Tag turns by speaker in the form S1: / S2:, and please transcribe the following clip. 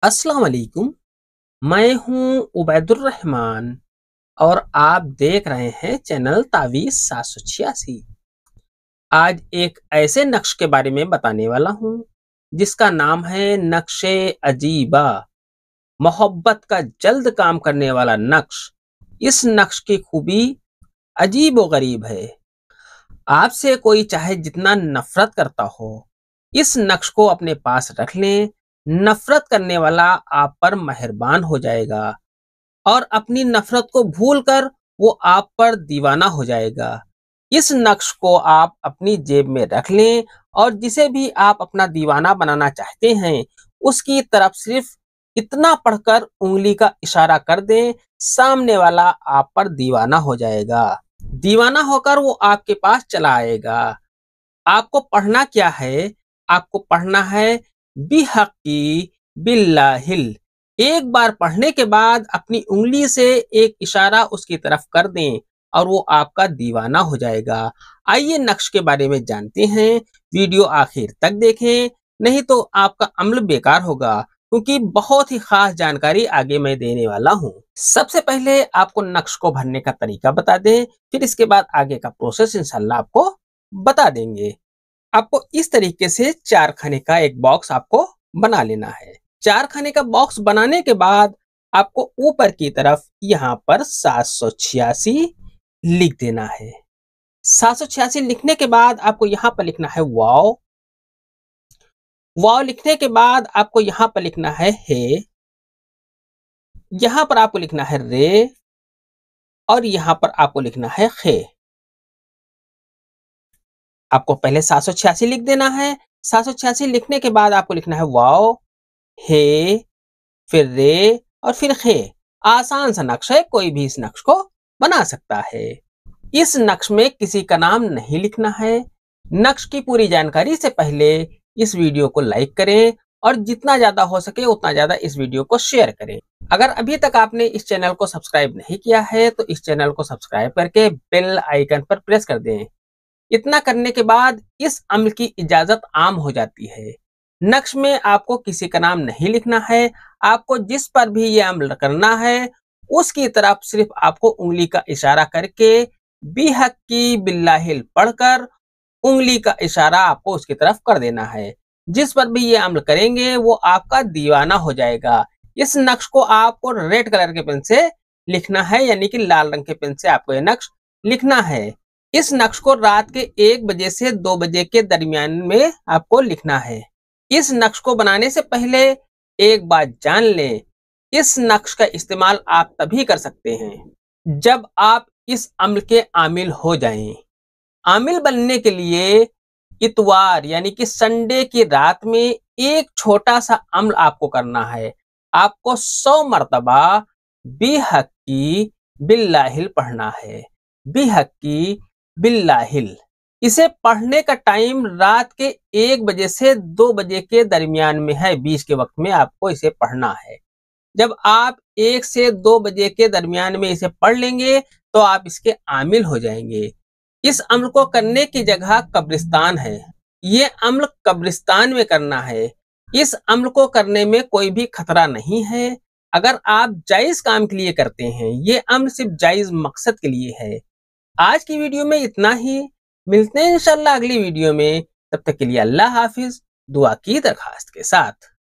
S1: अस्सलाम वालेकुम। मैं हूं उबैदुर रहमान और आप देख रहे हैं चैनल तावीज़ 786। आज एक ऐसे नक्श के बारे में बताने वाला हूं जिसका नाम है नक्शे अजीबा। मोहब्बत का जल्द काम करने वाला नक्श। इस नक्श की खूबी अजीब व गरीब है। आपसे कोई चाहे जितना नफरत करता हो, इस नक्श को अपने पास रख लें। नफरत करने वाला आप पर मेहरबान हो जाएगा और अपनी नफरत को भूलकर वो आप पर दीवाना हो जाएगा। इस नक्श को आप अपनी जेब में रख लें और जिसे भी आप अपना दीवाना बनाना चाहते हैं, उसकी तरफ सिर्फ इतना पढ़कर उंगली का इशारा कर दें, सामने वाला आप पर दीवाना हो जाएगा। दीवाना होकर वो आपके पास चला आएगा। आपको पढ़ना क्या है? आपको पढ़ना है बिहक्की बिल्लाहिल। एक बार पढ़ने के बाद अपनी उंगली से एक इशारा उसकी तरफ कर दें और वो आपका दीवाना हो जाएगा। आइए नक्श के बारे में जानते हैं। वीडियो आखिर तक देखें, नहीं तो आपका अमल बेकार होगा, क्योंकि बहुत ही खास जानकारी आगे मैं देने वाला हूँ। सबसे पहले आपको नक्श को भरने का तरीका बता दें, फिर इसके बाद आगे का प्रोसेस इंशाल्लाह आपको बता देंगे। आपको इस तरीके से 4 खाने का एक बॉक्स आपको बना लेना है। 4 खाने का बॉक्स बनाने के बाद आपको ऊपर की तरफ यहाँ पर 786 लिख देना है। 786 लिखने के बाद आपको यहाँ पर लिखना है वाव। वाव लिखने के बाद आपको यहाँ पर लिखना है हे। यहाँ पर आपको लिखना है रे और यहाँ पर आपको लिखना है खे। आपको पहले 786 लिख देना है। 786 लिखने के बाद आपको लिखना है वाव, हे, फिर रे और फिर खे। आसान सा नक्श है, कोई भी इस नक्श को बना सकता है। इस नक्श में किसी का नाम नहीं लिखना है। नक्श की पूरी जानकारी से पहले इस वीडियो को लाइक करें और जितना ज्यादा हो सके उतना ज्यादा इस वीडियो को शेयर करें। अगर अभी तक आपने इस चैनल को सब्सक्राइब नहीं किया है तो इस चैनल को सब्सक्राइब करके बेल आइकन पर प्रेस कर दें। इतना करने के बाद इस अमल की इजाजत आम हो जाती है। नक्श में आपको किसी का नाम नहीं लिखना है। आपको जिस पर भी ये अमल करना है उसकी तरफ सिर्फ आपको उंगली का इशारा करके बिहक्की बिल्लाहिल पढ़कर उंगली का इशारा आपको उसकी तरफ कर देना है। जिस पर भी ये अमल करेंगे वो आपका दीवाना हो जाएगा। इस नक्श को आपको रेड कलर के पेन से लिखना है, यानी कि लाल रंग के पेन से आपको ये नक्श लिखना है। इस नक्श को रात के 1 बजे से 2 बजे के दरमियान में आपको लिखना है। इस नक्श को बनाने से पहले एक बात जान लें, इस नक्श का इस्तेमाल आप तभी कर सकते हैं जब आप इस अमल के आमिल हो जाएं। आमिल बनने के लिए इतवार यानी कि संडे की रात में एक छोटा सा अमल आपको करना है। आपको 100 मरतबा बिहक्की बिल्लाहिल पढ़ना है। बिहक्की बिल्लाहिल। इसे पढ़ने का टाइम रात के 1 बजे से 2 बजे के दरमियान में है। बीच के वक्त में आपको इसे पढ़ना है। जब आप 1 से 2 बजे के दरमियान में इसे पढ़ लेंगे तो आप इसके आमिल हो जाएंगे। इस अमल को करने की जगह कब्रिस्तान है। ये अमल कब्रिस्तान में करना है। इस अमल को करने में कोई भी खतरा नहीं है। अगर आप जायज काम के लिए करते हैं, ये अमल सिर्फ जायज मकसद के लिए है। आज की वीडियो में इतना ही। मिलते हैं इंशाल्लाह अगली वीडियो में। तब तक के लिए अल्लाह हाफिज, दुआ की दरखास्त के साथ।